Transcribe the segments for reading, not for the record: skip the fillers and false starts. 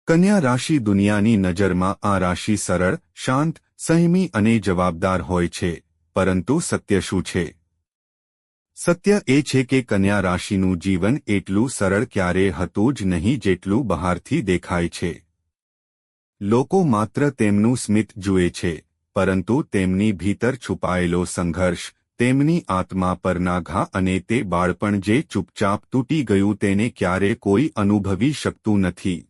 કન્યા રાશિ દુનિયાની નજરમાં આ રાશિ સરળ, શાંત, સંયમી અને જવાબદાર હોય છે, પરંતુ સત્ય શું છે? સત્ય એ છે કે કન્યા રાશિનું જીવન એટલું સરળ ક્યારેય હતું જ નહીં જેટલું બહારથી દેખાય છે. લોકો માત્ર તેમનું સ્મિત જુએ છે, પરંતુ તેમની ભીતર છુપાયેલો સંઘર્ષ, તેમની આત્મા પરના ઘા અને તે બાળપણ જે ચૂપચાપ તૂટી ગયું તેને ક્યારે કોઈ અનુભવી શકતું નથી.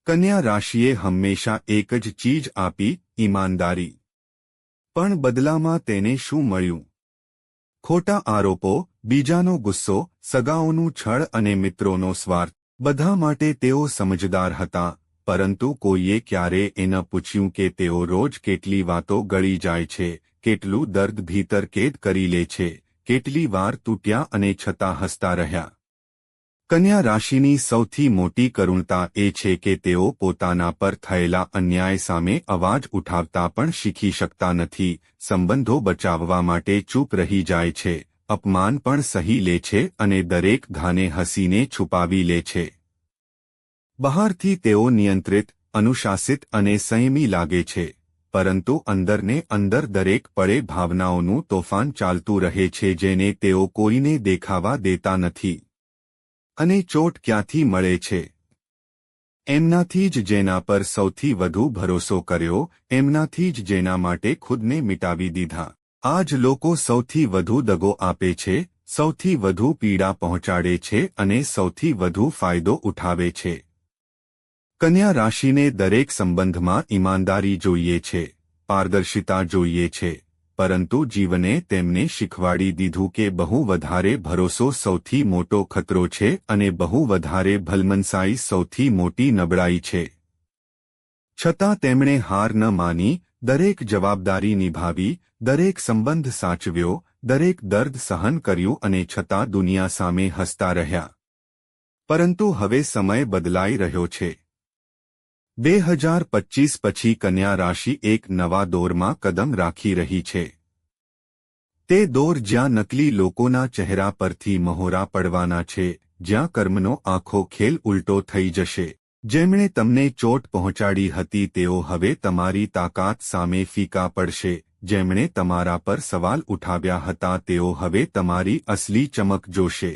કન્યા રાશિએ હંમેશા એક જ ચીજ આપી, ઈમાનદારી. પણ બદલામાં તેને શું મળ્યું? ખોટા આરોપો, બીજાનો ગુસ્સો, સગાઓનું છળ અને મિત્રોનો સ્વાર્થ. બધા માટે તેઓ સમજદાર હતા, પરંતુ કોઈએ ક્યારે એ ન પૂછ્યું કે તેઓ રોજ કેટલી વાતો ગળી જાય છે, કેટલું દર્દ ભીતર કેદ કરી લે છે, કેટલી વાર તૂટ્યા અને છતાં હસતા રહ્યા. કન્યા રાશિની સૌથી મોટી કરુણતા એ છે કે તેઓ પોતાના પર થયેલા અન્યાય સામે અવાજ ઉઠાવતા પણ શીખી શકતા નથી. સંબંધો બચાવવા માટે ચૂપ રહી જાય છે, અપમાન પણ સહી લે છે અને દરેક ઘાને હસીને છુપાવી લે છે. બહારથી તેઓ નિયંત્રિત, અનુશાસિત અને સંયમી લાગે છે, પરંતુ અંદરને અંદર દરેક પળે ભાવનાઓનું તોફાન ચાલતું રહે છે જેને તેઓ કોઈને દેખાવા દેતા નથી. અને ચોટ ક્યાંથી મળે છે? એમનાથી જ જેના પર સૌથી વધુ ભરોસો કર્યો, એમનાથી જ જેના માટે ખુદને મિટાવી દીધા. આ જ લોકો સૌથી વધુ દગો આપે છે, સૌથી વધુ પીડા પહોંચાડે છે અને સૌથી વધુ ફાયદો ઉઠાવે છે. કન્યા રાશિને દરેક સંબંધમાં ઈમાનદારી જોઈએ છે, પારદર્શિતા જોઈએ છે, પરંતુ જીવને તેમને શીખવાડી દીધું કે બહુ વધારે ભરોસો સૌથી મોટો ખતરો છે અને બહુ વધારે ભલમનસાઈ સૌથી મોટી નબળાઈ છે. છતાં તેમણે હાર ન માની, દરેક જવાબદારી નિભાવી, દરેક સંબંધ સાચવ્યો, દરેક દર્દ સહન કર્યું અને છતાં દુનિયા સામે હસતા રહ્યા. પરંતુ હવે સમય બદલાઈ રહ્યો છે. 2025 પછી કન્યા રાશિ એક નવા દોરમાં કદમ રાખી રહી છે. તે દોર જ્યાં નકલી લોકોના ચહેરા પરથી મહોરા પડવાના છે, જ્યાં કર્મનો આખો ખેલ ઉલટો થઈ જશે. જેમણે તમને ચોટ પહોંચાડી હતી તેઓ હવે તમારી તાકાત સામે ફીકા પડશે. જેમણે તમારા પર સવાલ ઉઠાવ્યા હતા તેઓ હવે તમારી અસલી ચમક જોશે.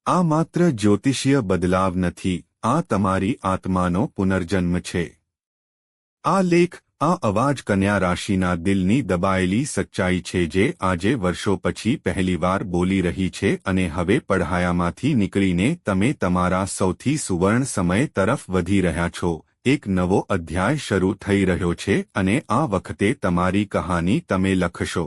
આ માત્ર જ્યોતિષીય બદલાવ નથી, આ તમારી આત્માનો પુનર્જન્મ છે. આ લેખ, આ અવાજ કન્યા રાશિના દિલની દબાયેલી સચ્ચાઈ છે જે આજે વર્ષો પછી પહેલીવાર બોલી રહી છે અને હવે પડહાયામાંથી નીકળીને તમે તમારા સૌથી સુવર્ણ સમય તરફ વધી રહ્યા છો. એક નવો અધ્યાય શરૂ થઈ રહ્યો છે અને આ વખતે તમારી કહાની તમે લખશો.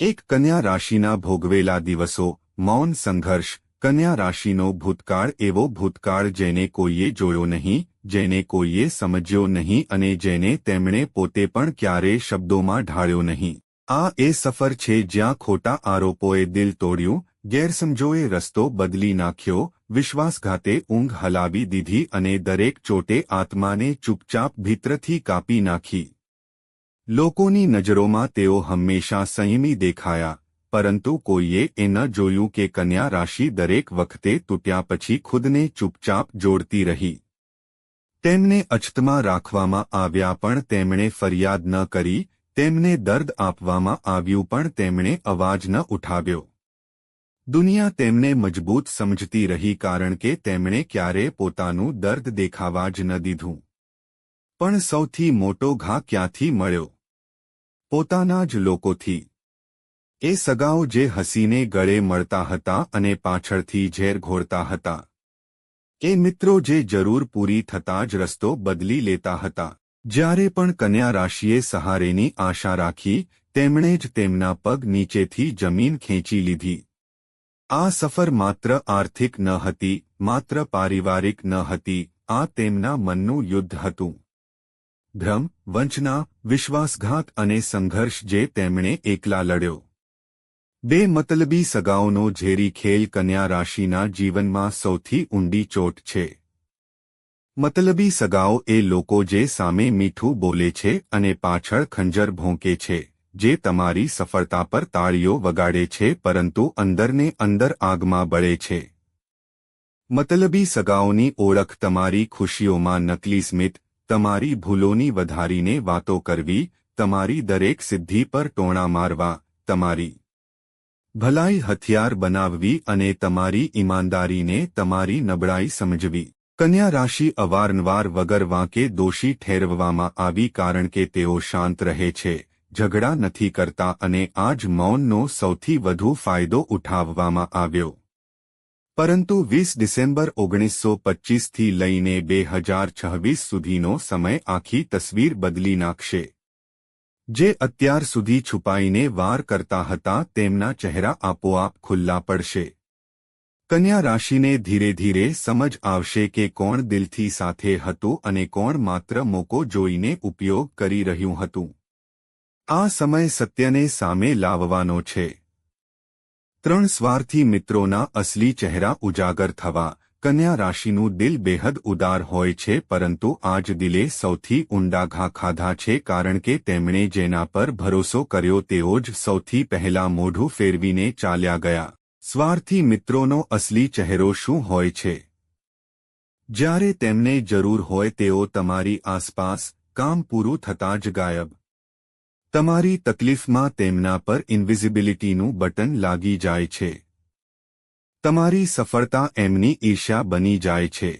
એક કન્યા રાશિના ભોગવેલા દિવસો, મૌન સંઘર્ષ. કન્યા રાશિનો ભૂતકાળ એવો ભૂતકાળ જેને કોઈએ જોયો નહીં, જેને કોઈએ સમજ્યો નહીં અને જેને તેમણે પોતે પણ ક્યારેય શબ્દોમાં ઢાળ્યો નહીં. આ એ સફર છે જ્યાં ખોટા આરોપોએ દિલ તોડ્યું, ગેરસમજોએ રસ્તો બદલી નાખ્યો, વિશ્વાસઘાતે ઊંઘ હલાવી દીધી અને દરેક ચોટે આત્માને ચૂપચાપ ભીતરથી કાપી નાખી. લોકોની નજરોમાં તેઓ હંમેશા સંયમી દેખાયા, પરંતુ કોઈએ એ ન જોયું કે કન્યા રાશિ દરેક વખતે તૂટ્યા પછી ખુદને ચૂપચાપ જોડતી રહી. તેમને અછતમાં રાખવામાં આવ્યા પણ તેમણે ફરિયાદ ન કરી, તેમને દર્દ આપવામાં આવ્યું પણ તેમણે અવાજ ન ઉઠાવ્યો. દુનિયા તેમને મજબૂત સમજતી રહી કારણ કે તેમણે ક્યારે પોતાનું દર્દ દેખાવા જ ન દીધું. પણ સૌથી મોટો ઘા ક્યાંથી મળ્યો? પોતાના જ લોકોથી. એ સગાઓ જે હસીને ગળે મળતા હતા અને પાછળથી ઝેર ઘોળતા હતા. એ મિત્રો જે જરૂર પૂરી થતાં જ રસ્તો બદલી લેતા હતા. જ્યારે પણ કન્યા રાશિએ સહારેની આશા રાખી, તેમણે જ તેમના પગ નીચેથી જમીન ખેંચી લીધી. આ સફર માત્ર આર્થિક ન હતી, માત્ર પારિવારિક ન હતી, આ તેમના મનનું યુદ્ધ હતું. ભ્રમ, વંચના, વિશ્વાસઘાત અને સંઘર્ષ જે તેમણે એકલા લડ્યો. બે મતલબી સગાઓનો ઝેરી ખેલ કન્યા રાશિના જીવનમાં સૌથી ઊંડી ચોટ છે. મતલબી સગાઓ એ લોકો જે સામે મીઠું બોલે છે અને પાછળ ખંજર ભોંકે છે, જે તમારી સફળતા પર તાળીઓ વગાડે છે પરંતુ અંદરને અંદર આગમાં બળે છે. મતલબી સગાઓની ઓળખ, તમારી ખુશીઓમાં નકલી સ્મિત, તમારી ભૂલોની વધારીને વાતો કરવી, તમારી દરેક સિદ્ધિ પર ટોણા મારવા, તમારી ભલાઈ હથિયાર બનાવવી અને તમારી ઈમાનદારીને તમારી નબળાઈ સમજવી. કન્યા રાશિ અવારનવાર વગર વાંકે દોષી ઠેરવવામાં આવી કારણ કે તેઓ શાંત રહે છે, ઝઘડા નથી કરતા અને આ જ મૌનનો સૌથી વધુ ફાયદો ઉઠાવવામાં આવ્યો. પરંતુ 20 ડિસેમ્બર 1925થી લઈને 2026 સુધીનો સમય આખી તસવીર બદલી નાખશે. જે અત્યાર સુધી છુપાઈને વાર કરતા હતા તેમના ચહેરા આપોઆપ ખુલ્લા પડશે. કન્યા રાશિને ધીરે ધીરે સમજ આવશે કે કોણ દિલથી સાથે હતું અને કોણ માત્ર મોકો જોઈને ઉપયોગ કરી રહ્યું હતું. આ સમય સત્યને સામે લાવવાનો છે. 3 સ્વાર્થી મિત્રોના અસલી ચહેરા ઉજાગર થવા. કન્યા રાશિનું દિલ બેહદ ઉદાર હોય છે, પરંતુ આ જ દિલે સૌથી ઊંડા ઘા ખાધા છે કારણ કે તેમણે જેના પર ભરોસો કર્યો તેઓ જ સૌથી પહેલા મોઢું ફેરવીને ચાલ્યા ગયા. સ્વાર્થી મિત્રોનો અસલી ચહેરો શું હોય છે? જ્યારે તેમને જરૂર હોય તેઓ તમારી આસપાસ, કામ પૂરું થતાં જ ગાયબ. તમારી તકલીફમાં તેમના પર ઇન્વિઝિબિલિટીનું બટન લાગી જાય છે. તમારી સફળતા એમની ઈર્ષ્યા બની જાય છે.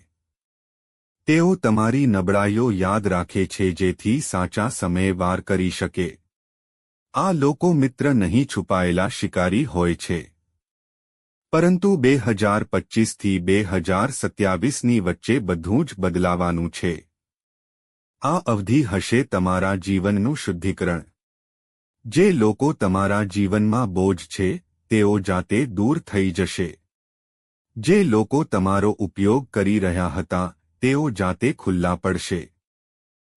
તેઓ તમારી નબળાઈઓ યાદ રાખે છે જેથી સાચા સમયે વાર કરી શકે. આ લોકો મિત્ર નહીં, છુપાયેલા શિકારી હોય છે. પરંતુ 2025થી 2027ની વચ્ચે બધું જ બદલાવાનું છે. આ અવધિ હશે તમારા જીવનનું શુદ્ધિકરણ. જે લોકો તમારા જીવનમાં બોજ છે તેઓ જાતે દૂર થઈ જશે. જે લોકો તમારો ઉપયોગ કરી રહ્યા હતા તેઓ જાતે ખુલ્લા પડશે.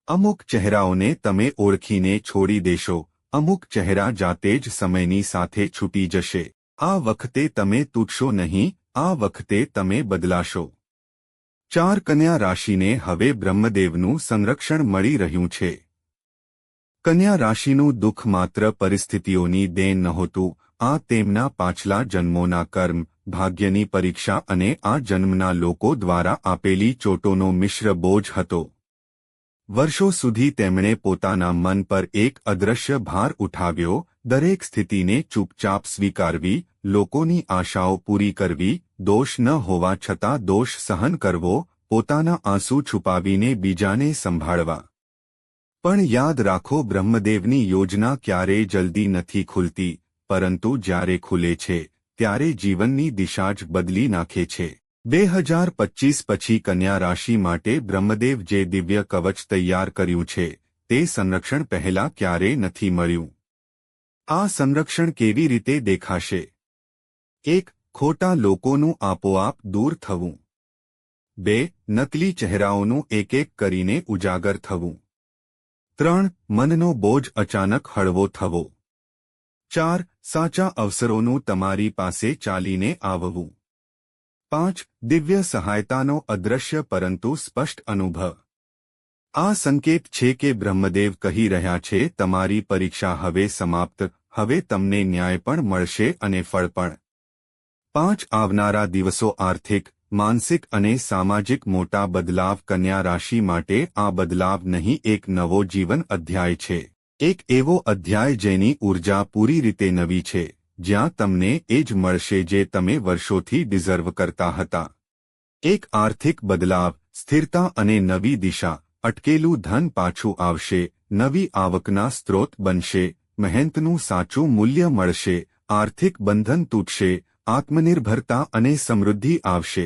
અમુક ચહેરાઓને તમે ઓળખીને છોડી દેશો, અમુક ચહેરા જાતે જ સમયની સાથે છૂટી જશે. આ વખતે તમે તૂટશો નહીં, આ વખતે તમે બદલાશો. 4 કન્યા રાશિને હવે બ્રહ્મદેવનું સંરક્ષણ મળી રહ્યું છે. કન્યા રાશિનું દુઃખ માત્ર પરિસ્થિતિઓની દેન નહોતું, આ તેમના પાછલા જન્મોના કર્મ, ભાગ્યની પરીક્ષા અને આ જન્મના લોકો દ્વારા આપેલી ચોટોનો મિશ્ર બોજ હતો. વર્ષો સુધી તેમણે પોતાના મન પર એક અદૃશ્ય ભાર ઉઠાવ્યો, દરેક સ્થિતિને ચૂપચાપ સ્વીકારવી, લોકોની આશાઓ પૂરી કરવી, દોષ ન હોવા છતાં દોષ સહન કરવો, પોતાના આંસુ છુપાવીને બીજાને સંભાળવા. પણ યાદ રાખો, બ્રહ્મદેવની યોજના ક્યારેય જલ્દી નથી ખુલતી, પરંતુ જ્યારે ખુલે છે ત્યારે જીવનની દિશા જ બદલી નાખે છે. 2025 પછી કન્યા રાશિ માટે બ્રહ્મદેવ જે દિવ્ય કવચ તૈયાર કર્યું છે તે સંરક્ષણ પહેલા ક્યારેય નથી મળ્યું. આ સંરક્ષણ કેવી રીતે દેખાશે? 1. ખોટા લોકોનું આપોઆપ દૂર થવું. 2. નકલી ચહેરાઓનું એક એક કરીને ઉજાગર થવું. 3. મનનો બોજ અચાનક હળવો થવો. 4. સાચા અવસરોનું તમારી પાસે ચાલીને આવવું. 5. દિવ્ય સહાયતાનો અદૃશ્ય પરંતુ સ્પષ્ટ અનુભવ. આ સંકેત છે કે બ્રહ્મદેવ કહી રહ્યા છે, તમારી પરીક્ષા હવે સમાપ્ત, હવે તમને ન્યાય પણ મળશે અને ફળ પણ. 5. આવનારા દિવસો આર્થિક, માનસિક અને સામાજિક મોટા બદલાવ. કન્યા રાશિ માટે આ બદલાવ નહીં, એક નવો જીવન અધ્યાય છે. એક એવો અધ્યાય જેની ઊર્જા પૂરી રીતે નવી છે, જ્યાં તમને એ જ મળશે જે તમે વર્ષોથી ડિઝર્વ કરતા હતા. એક આર્થિક બદલાવ, સ્થિરતા અને નવી દિશા. અટકેલું ધન પાછું આવશે, નવી આવકના સ્ત્રોત બનશે, મહેનતનું સાચું મૂલ્ય મળશે, આર્થિક બંધન તૂટશે, આત્મનિર્ભરતા અને સમૃદ્ધિ આવશે.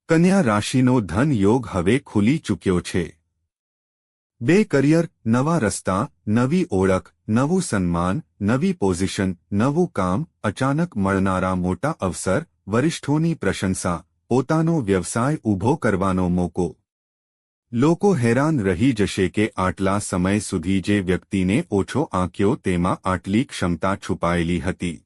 કન્યા રાશિનો ધન યોગ હવે ખુલી ચૂક્યો છે. 2. કરિયર, નવા રસ્તા, નવી ઓળખ, નવું સન્માન, નવી પોઝિશન, નવું કામ, અચાનક મળનારા મોટા અવસર, વરિષ્ઠોની પ્રશંસા, પોતાનો વ્યવસાય ઊભો કરવાનો મોકો. લોકો હેરાન રહી જશે કે આટલા સમય સુધી જે વ્યક્તિને ઓછો આંક્યો તેમાં આટલી ક્ષમતા છુપાયેલી હતી.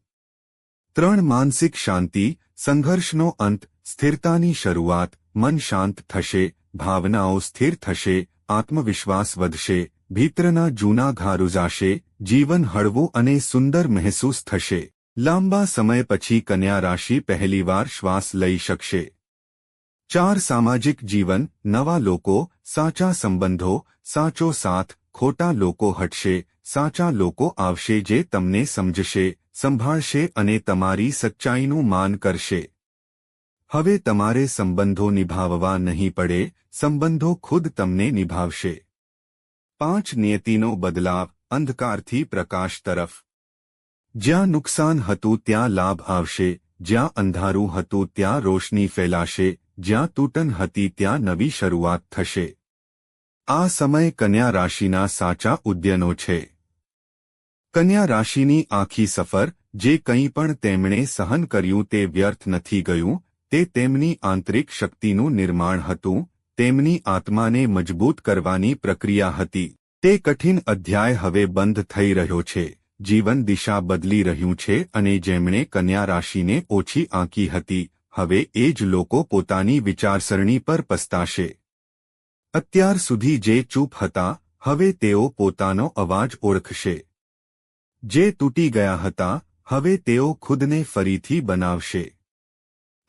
3. માનસિક શાંતિ, સંઘર્ષનો અંત, સ્થિરતાની શરૂઆત, મન શાંત થશે, ભાવનાઓ સ્થિર થશે, આત્મવિશ્વાસ વધશે, ભીતરના જૂના ઘા રૂઝાશે, જીવન હળવું અને સુંદર મહેસૂસ થશે. લાંબા સમય પછી કન્યા રાશિ પહેલીવાર શ્વાસ લઈ શકશે. 4 સામાજિક જીવન, નવા લોકો, સાચા સંબંધો, સાચો સાથ, ખોટા લોકો હટશે, સાચા લોકો આવશે જે તમને સમજશે, સંભાળશે અને તમારી સચ્ચાઈનું માન કરશે. હવે તમારે સંબંધો નિભાવવા નહીં પડે, સંબંધો ખુદ તમને નિભાવશે. 5 નિયતિનો બદલાવ, અંધકારથી પ્રકાશ તરફ. જ્યાં નુકસાન હતું ત્યાં લાભ આવશે, જ્યાં અંધારું હતું ત્યાં રોશની ફેલાશે, જ્યાં તૂટન હતી ત્યાં નવી શરૂઆત થશે. આ સમય કન્યા રાશિના સાચા ઉદ્યનો છે. કન્યા રાશિની આખી સફર, જે કંઈ પણ તેમણે સહન કર્યું તે વ્યર્થ નથી ગયું, તે તેમની આંતરિક શક્તિનું નિર્માણ હતું, તેમની આત્માને મજબૂત કરવાની પ્રક્રિયા હતી. તે કઠિન અધ્યાય હવે બંધ થઈ રહ્યો છે, જીવન દિશા બદલી રહ્યું છે અને જેમણે કન્યા રાશિને ઓછી આંકી હતી, હવે એ જ લોકો પોતાની વિચારસરણી પર પસ્તાશે. અત્યાર સુધી જે ચૂપ હતા, હવે તેઓ પોતાનો અવાજ ઓળખશે. જે તૂટી ગયા હતા, હવે તેઓ ખુદને ફરીથી બનાવશે.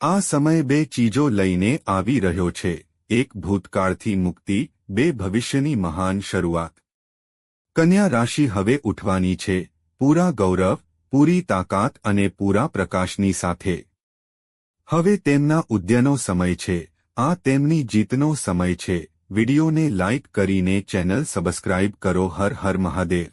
આ સમય 2 ચીજો લઈને આવી રહ્યો છે, એક ભૂતકાળથી મુક્તિ, 2 ભવિષ્યની મહાન શરૂઆત. કન્યા રાશિ હવે ઉઠવાની છે, પૂરા ગૌરવ, પૂરી તાકાત અને પૂરા પ્રકાશની સાથે. હવે તેમના ઉદ્યનો સમય છે, આ તેમની જીતનો સમય છે. વિડિયોને લાઇક કરીને ચેનલ સબસ્ક્રાઇબ કરો. હર હર મહાદેવ.